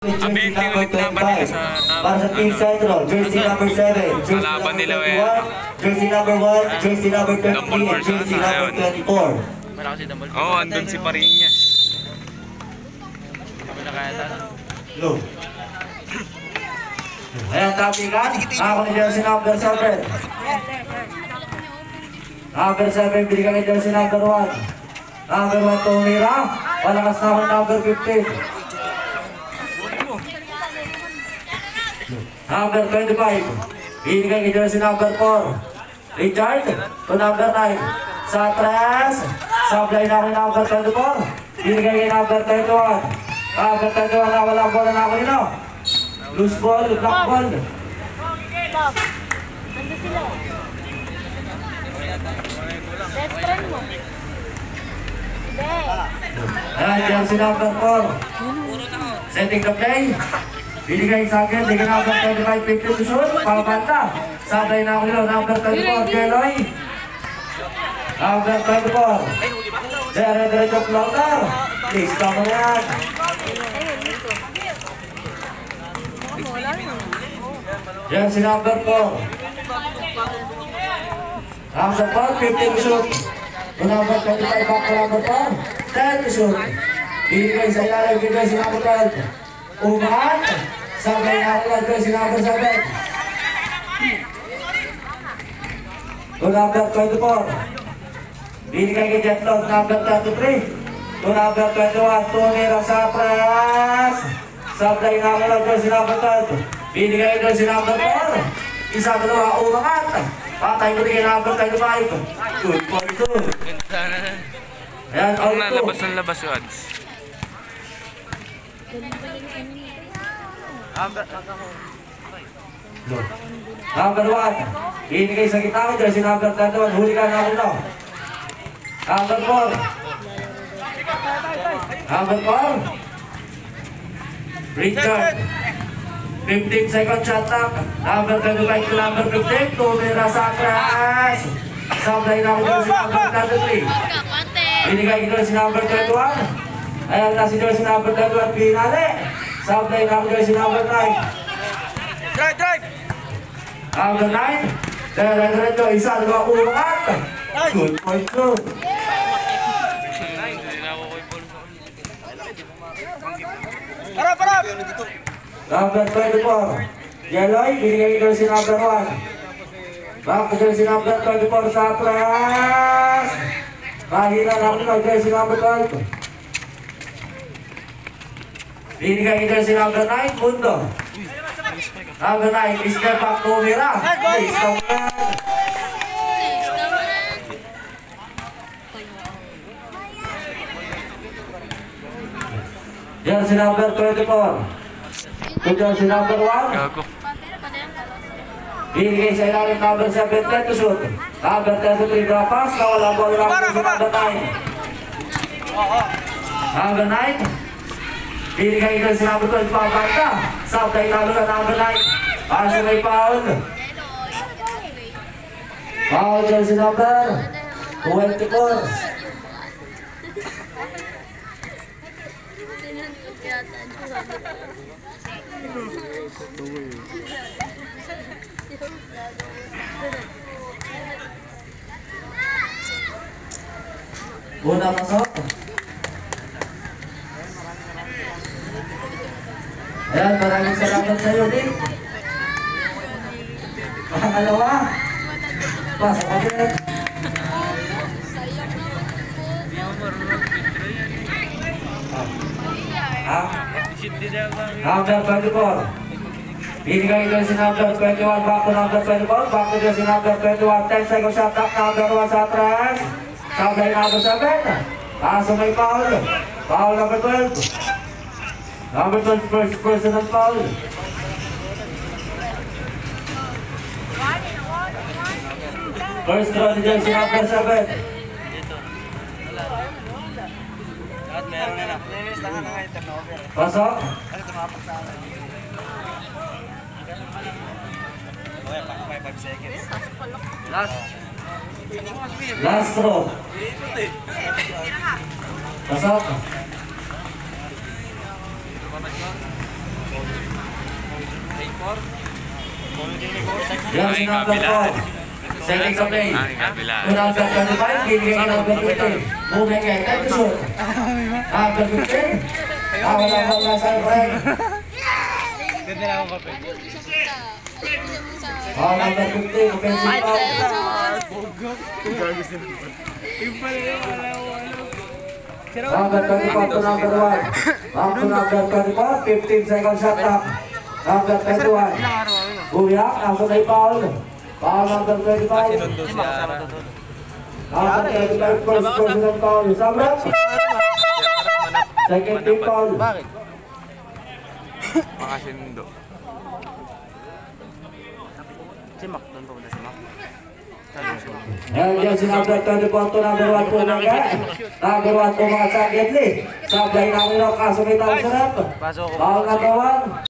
Jersey number 25. Para sa Team Central, jersey number 7, jersey number 21, jersey number 1, jersey number 23, and jersey number 24. Oo, andun si Pariñas. Look. Ayan, tapikan. Ako ni jersey number 7. Number 7, binigyan ni jersey number 1. Number 1, tumira. Palakas na ako number 15. Number 25, binigay ni jersey number 4. Richard, to number 9. Sa tres, sablay na ako ni number 24. Binigay ni number 21. Number 21 na walang bola na ako nino. Loose ball, block ball. Bob, nandun sila. Best friend mo. Hindi. Ayan, jersey number 4. Setting the play. Binigay sa akin, bigyan number 25, 50 to shoot. Pabanta. Sablay na ako nino. Number 24, Jeloy. Number 24. Dire-diretso floater. Please, tama na yan. Jersey number 4. Number 4, 50 to shoot. Number 25, back to number 4. 10 to shoot. Binigay sa ilalim, binigay si number 12. Umat. Sabay na ako jersey number 7. To number 24. Binigay kay Jetlog, number 33. To number 21, tumira sa press. Sablay na ako jersey number 12. Binigay kay jersey number 4. Isa, dalawa, umangat. Patay ko kay number 25. Good for 2. Ayan, out 2. Labas ng labas yung odds. Number 1. Binigay sa kita, jersey number 21. Huli ka na ako no. Number 4. Number 4. Richard. 15 second shot clock. Number 25 to number 15. Tumira sa crash. Sablay na ako jersey number 33. Binigay ko jersey number 21. Ayan na si jersey number 21. Pinali. Sablay na ako jersey number 9. Drive! Number 9. Dire-diretso. Isa, dalawa, umangat. Good point, good. Parap! Number 24, Jeloy, binigay ko si number 1. Back to jersey number 24 sa press. Mahina na ako jersey number 12. Binigay ko si number 9, Mundo. Number 9, step back to Mira. Please, come on. Jersey number 24. To jersey number 1. Gago. Binigay sa ilalim number 7, 10 to shoot. Number 33, draw pass. Nawala ball lang sa number 9. Number 9. Binigay ko sa number 12, pabanta. South ay talo na number 9. Para sa may foul. Foul jersey number 24. Una masok. Ayan, maraming salamat sa iyo, Nick. Pangalawa. Pasok ka din. Number 24. Binigay ko si number 21. Back to number 24. Back to si number 21. 10 second shot clock. Number 1 sa atras. Sablay number 7. Kaso may foul. Foul number 12. Number 12, first personal foul. First throw ni jersey number 7. Pasok. Last throw. Pasok. Jersey number 4. Second sa play. Number 25, bibigay ka number 20. Moving kay time to shoot. Number 15. Wala sa friend. Ganda na akong papel. Number 15, offensive foul. Number 24 to number 1. Back to number 24, 15 second shot clock. Number 21. Buyak, nasa na foul. Foul number 25. Number 25, first personal foul. Sabrak. Second team foul. Makasindo. Si Mac, doon pa si Mac. Jersey number 24 to number 1 po naga. Number 1 po mga sa Gedli. Sablay namin ang kaso may tawag sarap. Foul number 1.